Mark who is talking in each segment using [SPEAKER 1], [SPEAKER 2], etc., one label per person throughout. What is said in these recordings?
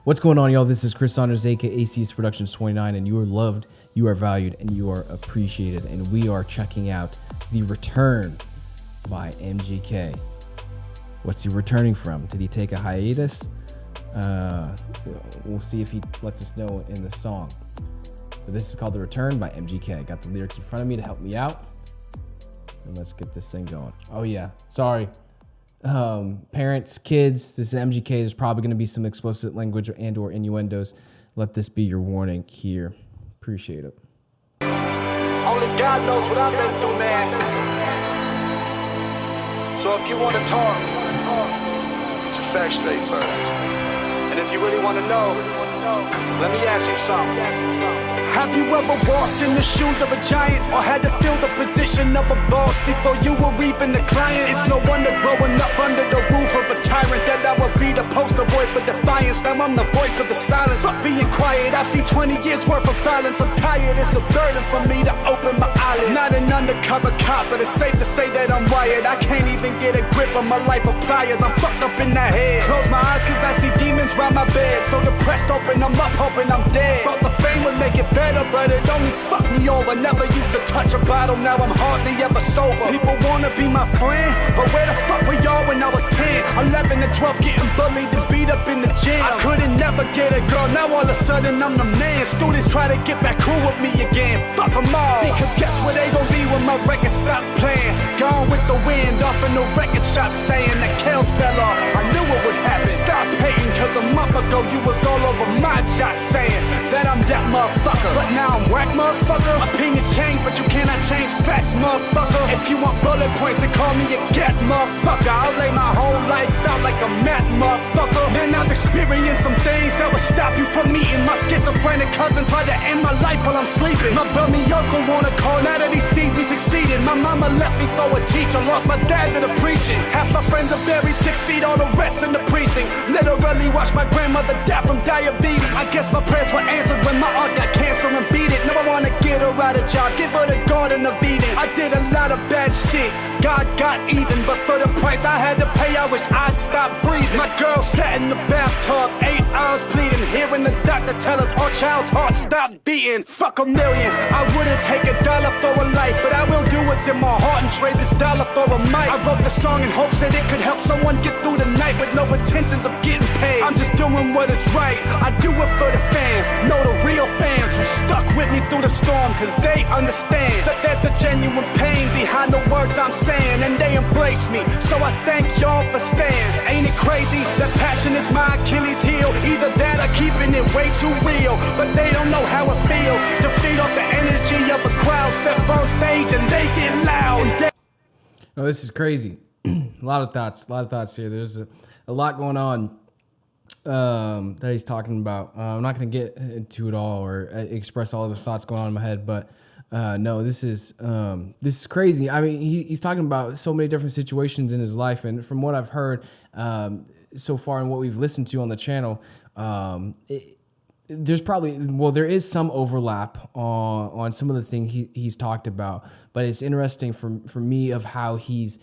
[SPEAKER 1] What's going on, y'all? This is Chris Saunders, aka CSProductions.29, and you are loved, you are valued, and you are appreciated. And we are checking out The Return by MGK. What's he returning from? Did he take a hiatus? We'll see if he lets us know in the song. But this is called The Return by MGK. I got the lyrics in front of me to help me out. And let's get this thing going. Oh yeah, sorry. Parents, kids, this is MGK. There's probably going to be some explicit language and or innuendos. Let this be your warning here. Appreciate it.
[SPEAKER 2] Only God knows what I've been through, man. So if you want to talk, get your facts straight first. And if you really want to know, let me ask you something. Have you ever walked in the shoes of a giant or had to fill the position of a boss before you were even the client? It's no wonder growing up under the roof of a tyrant that I would be the poster boy for defiance. Now I'm the voice of the silence. Fuck being quiet, I've seen 20 years worth of violence. I'm tired, it's a burden for me to open my eyelids. Not an undercover cop, but it's safe to say that I'm wired. I can't even get a grip on my life of pliers. I'm fucked up in the head. Close my eyes cause I see demons round my bed. So depressed, open them up, hoping I'm dead. Thought the fame would make it better, but it only fucked me over. Never used to touch a bottle, now I'm hardly ever sober. People wanna be my friend, but where the fuck were y'all when I was 10, 11 and 12, getting bullied and beat up in the gym? I couldn't never get a girl, now all of a sudden I'm the man. Students try to get back cool with me again, fuck them all. Because guess where they gon' be when my record stop playing? Gone with the wind, off in the record shop saying the Kells fell off. I knew it would happen. Stop hating, cause a month ago you was all over my jock saying that I'm that motherfucker. But now I'm whack, motherfucker. Opinions change, but you cannot change facts, motherfucker. If you want bullet points, then call me a gat, motherfucker. I'll lay my whole life out like a mat, motherfucker. Man, I've experienced some things that would stop you from meeting. My schizophrenic cousin tried to end my life while I'm sleeping. My bummy uncle wanna call now that he sees me succeeding. My mama left me for a teacher, lost my dad to the preaching. Half my friends are buried 6 feet, all the rest in the precinct. Literally watched my grandmother die from diabetes. I guess my prayers were answered when my aunt got cancer and beat it. Now I wanna get her out of job, give her the garden of Eden. I did a lot of bad shit, God got even, but for the price I had to pay, I wish I'd stop breathing. My girl sat in the bathtub, 8 hours bleeding, hearing the doctor tell us our child's heart stopped beating. Fuck a million, I wouldn't take $1 for a life, but I will do what's in my heart and trade this dollar for a mic. I wrote the song in hopes that it could help someone get through the night with no intentions of getting paid. I'm just doing what is right, I do it for the fans. Know the real fans who stuck with me through the storm, cause they understand that there's a genuine pain behind the words I'm saying, and they embrace me, so I thank y'all for staying. Ain't it crazy that passion is my Achilles heel? Either that or keeping it way too real, but they don't know how it feels to feed off the energy of a crowd, step on stage and they get loud.
[SPEAKER 1] No, this is crazy. A lot of thoughts here. There's a lot going on that he's talking about. I'm not going to get into it all or express all of the thoughts going on in my head, but no, this is crazy. I mean, he's talking about so many different situations in his life, and from what I've heard so far and what we've listened to on the channel, there is some overlap on some of the things he's talked about, but it's interesting for me of how he's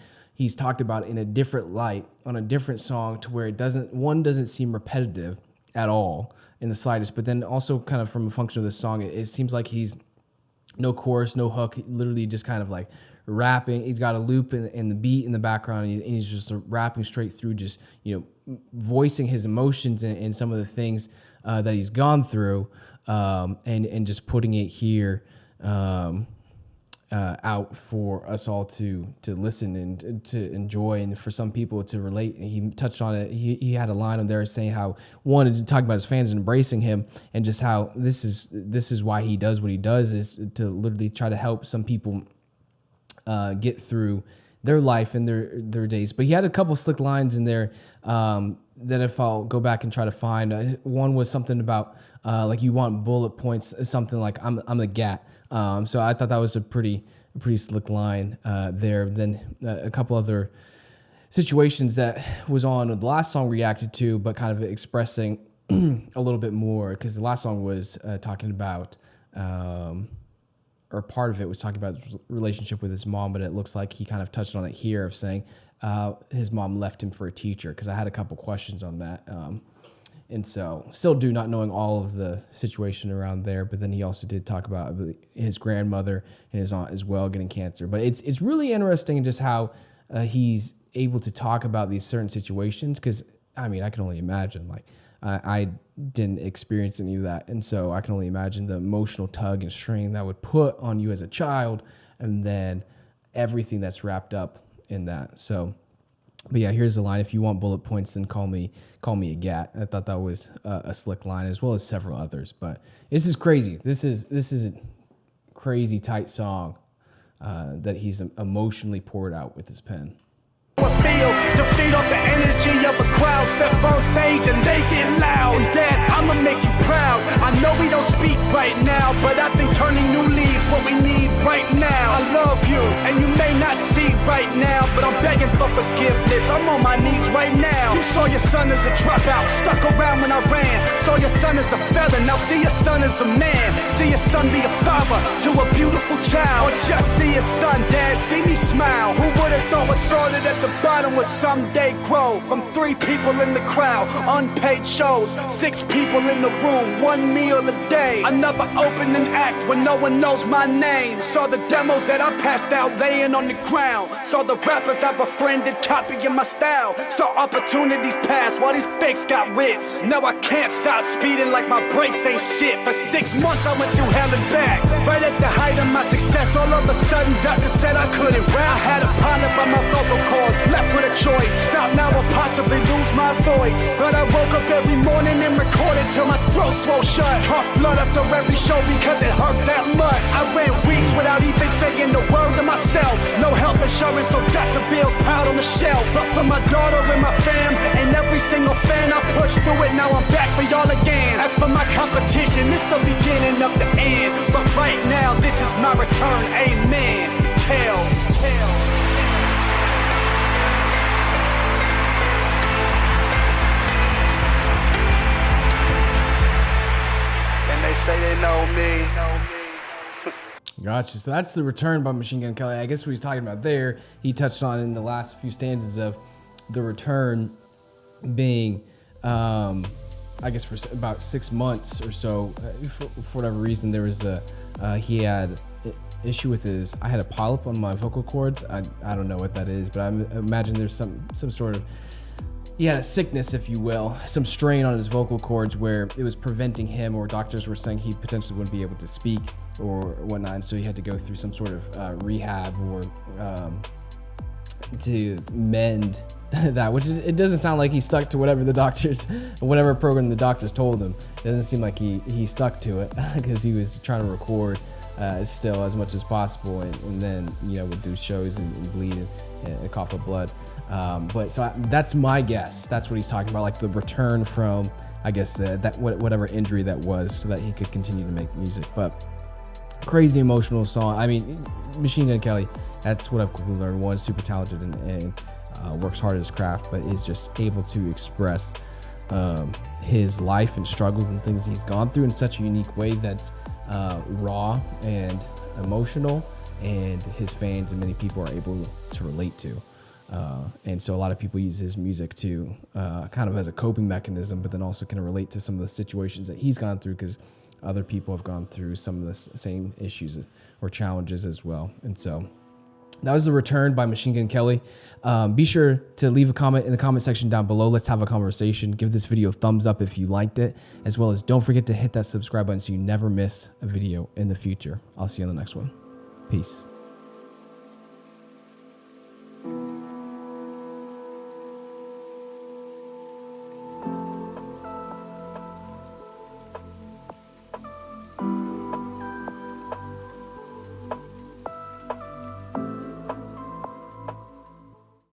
[SPEAKER 1] talked about it in a different light on a different song, to where it doesn't seem repetitive at all in the slightest, but then also kind of from a function of the song, it seems like he's no chorus, no hook, literally just kind of like rapping. He's got a loop in the beat in the background, and he's just rapping straight through, just, voicing his emotions and some of the things that he's gone through, and just putting it here out for us all to listen and to enjoy, and for some people to relate. He touched on it. He had a line on there saying how wanted to talk about his fans and embracing him, and just how this is why he does what he does, is to literally try to help some people get through their life and their days. But he had a couple slick lines in there that if I'll go back and try to find, one was something about like you want bullet points, something like I'm a gat. So I thought that was a pretty slick line there. Then a couple other situations that was on the last song reacted to, but kind of expressing a little bit more, because the last song was talking about, or part of it was talking about his relationship with his mom, but it looks like he kind of touched on it here of saying his mom left him for a teacher, because I had a couple questions on that. And so still do not knowing all of the situation around there. But then he also did talk about his grandmother and his aunt as well getting cancer. But it's really interesting just how he's able to talk about these certain situations. Because, I mean, I can only imagine. Like, I didn't experience any of that. And so I can only imagine the emotional tug and strain that would put on you as a child. And then everything that's wrapped up in that. So... But yeah, here's the line. If you want bullet points, then call me a G.O.A.T. I thought that was a slick line, as well as several others. But this is crazy. This is a crazy tight song that he's emotionally poured out with his pen.
[SPEAKER 2] It feels to feed off the energy of a crowd. Step on stage and they get loud. And Dad, I'ma make you proud. I know we don't speak right now, but I think turning new leaves what we need right now. I love you, and you may not see right now, but I'm begging for forgiveness. I'm on my knees right now. You saw your son as a dropout, stuck around when I ran. Saw your son as a feather, now see your son as a man. See your son be a father to a beautiful child. Or just see your son, Dad, see me smile. Who would've thought what started at the bottom would someday grow? From 3 people in the crowd, unpaid shows, 6 people in the room, 1 meal a day. I never opened an act when no one knows my name. Saw the demos that I passed out laying on the ground. Saw the rappers I befriended copying my style. Saw opportunities pass while these fakes got rich. Now I can't stop speeding like my brakes ain't shit. For 6 months I went through hell and back. Right at the height of my success, all of a sudden doctor said I couldn't rap. I had a pileup on my vocal cords, left with a choice. Stop now or possibly lose my voice. But I woke up every morning and recorded till my throat swole shut. Coughed blood after every show because it hurt that much. I went weeks without even saying the word to myself. No health insurance, so Dr. Bill's piled on the shelf. But for my daughter and my fam and every single fan, I pushed through it, now I'm back for y'all again. As for my competition, it's the beginning of the end. But right now, this is my return, amen. Tell. They say they know me.
[SPEAKER 1] Gotcha. So that's the return by Machine Gun Kelly. I guess what he's talking about there, he touched on in the last few stanzas of the return being, I guess for about 6 months or so, for whatever reason, there was he had issue with I had a polyp on my vocal cords. I don't know what that is, but I imagine there's some sort of, he had a sickness, if you will, some strain on his vocal cords where it was preventing him, or doctors were saying he potentially wouldn't be able to speak or whatnot. And so he had to go through some sort of rehab or to mend that, which it doesn't sound like he stuck to whatever program the doctors told him. It doesn't seem like he stuck to it because he was trying to record still as much as possible, and then would do shows and bleed and cough up blood. But so that's my guess. That's what he's talking about, like the return from, I guess, that whatever injury that was, so that he could continue to make music. But crazy emotional song. I mean, Machine Gun Kelly, that's what I've quickly learned. One, super talented and works hard at his craft, but is just able to express his life and struggles and things he's gone through in such a unique way that's raw and emotional, and his fans and many people are able to relate to. And so a lot of people use his music to kind of as a coping mechanism, but then also can relate to some of the situations that he's gone through, because other people have gone through some of the same issues or challenges as well. And so that was the return by Machine Gun Kelly. Be sure to leave a comment in the comment section down below. Let's have a conversation. Give this video a thumbs up if you liked it, as well as don't forget to hit that subscribe button so you never miss a video in the future. I'll see you on the next one. Peace.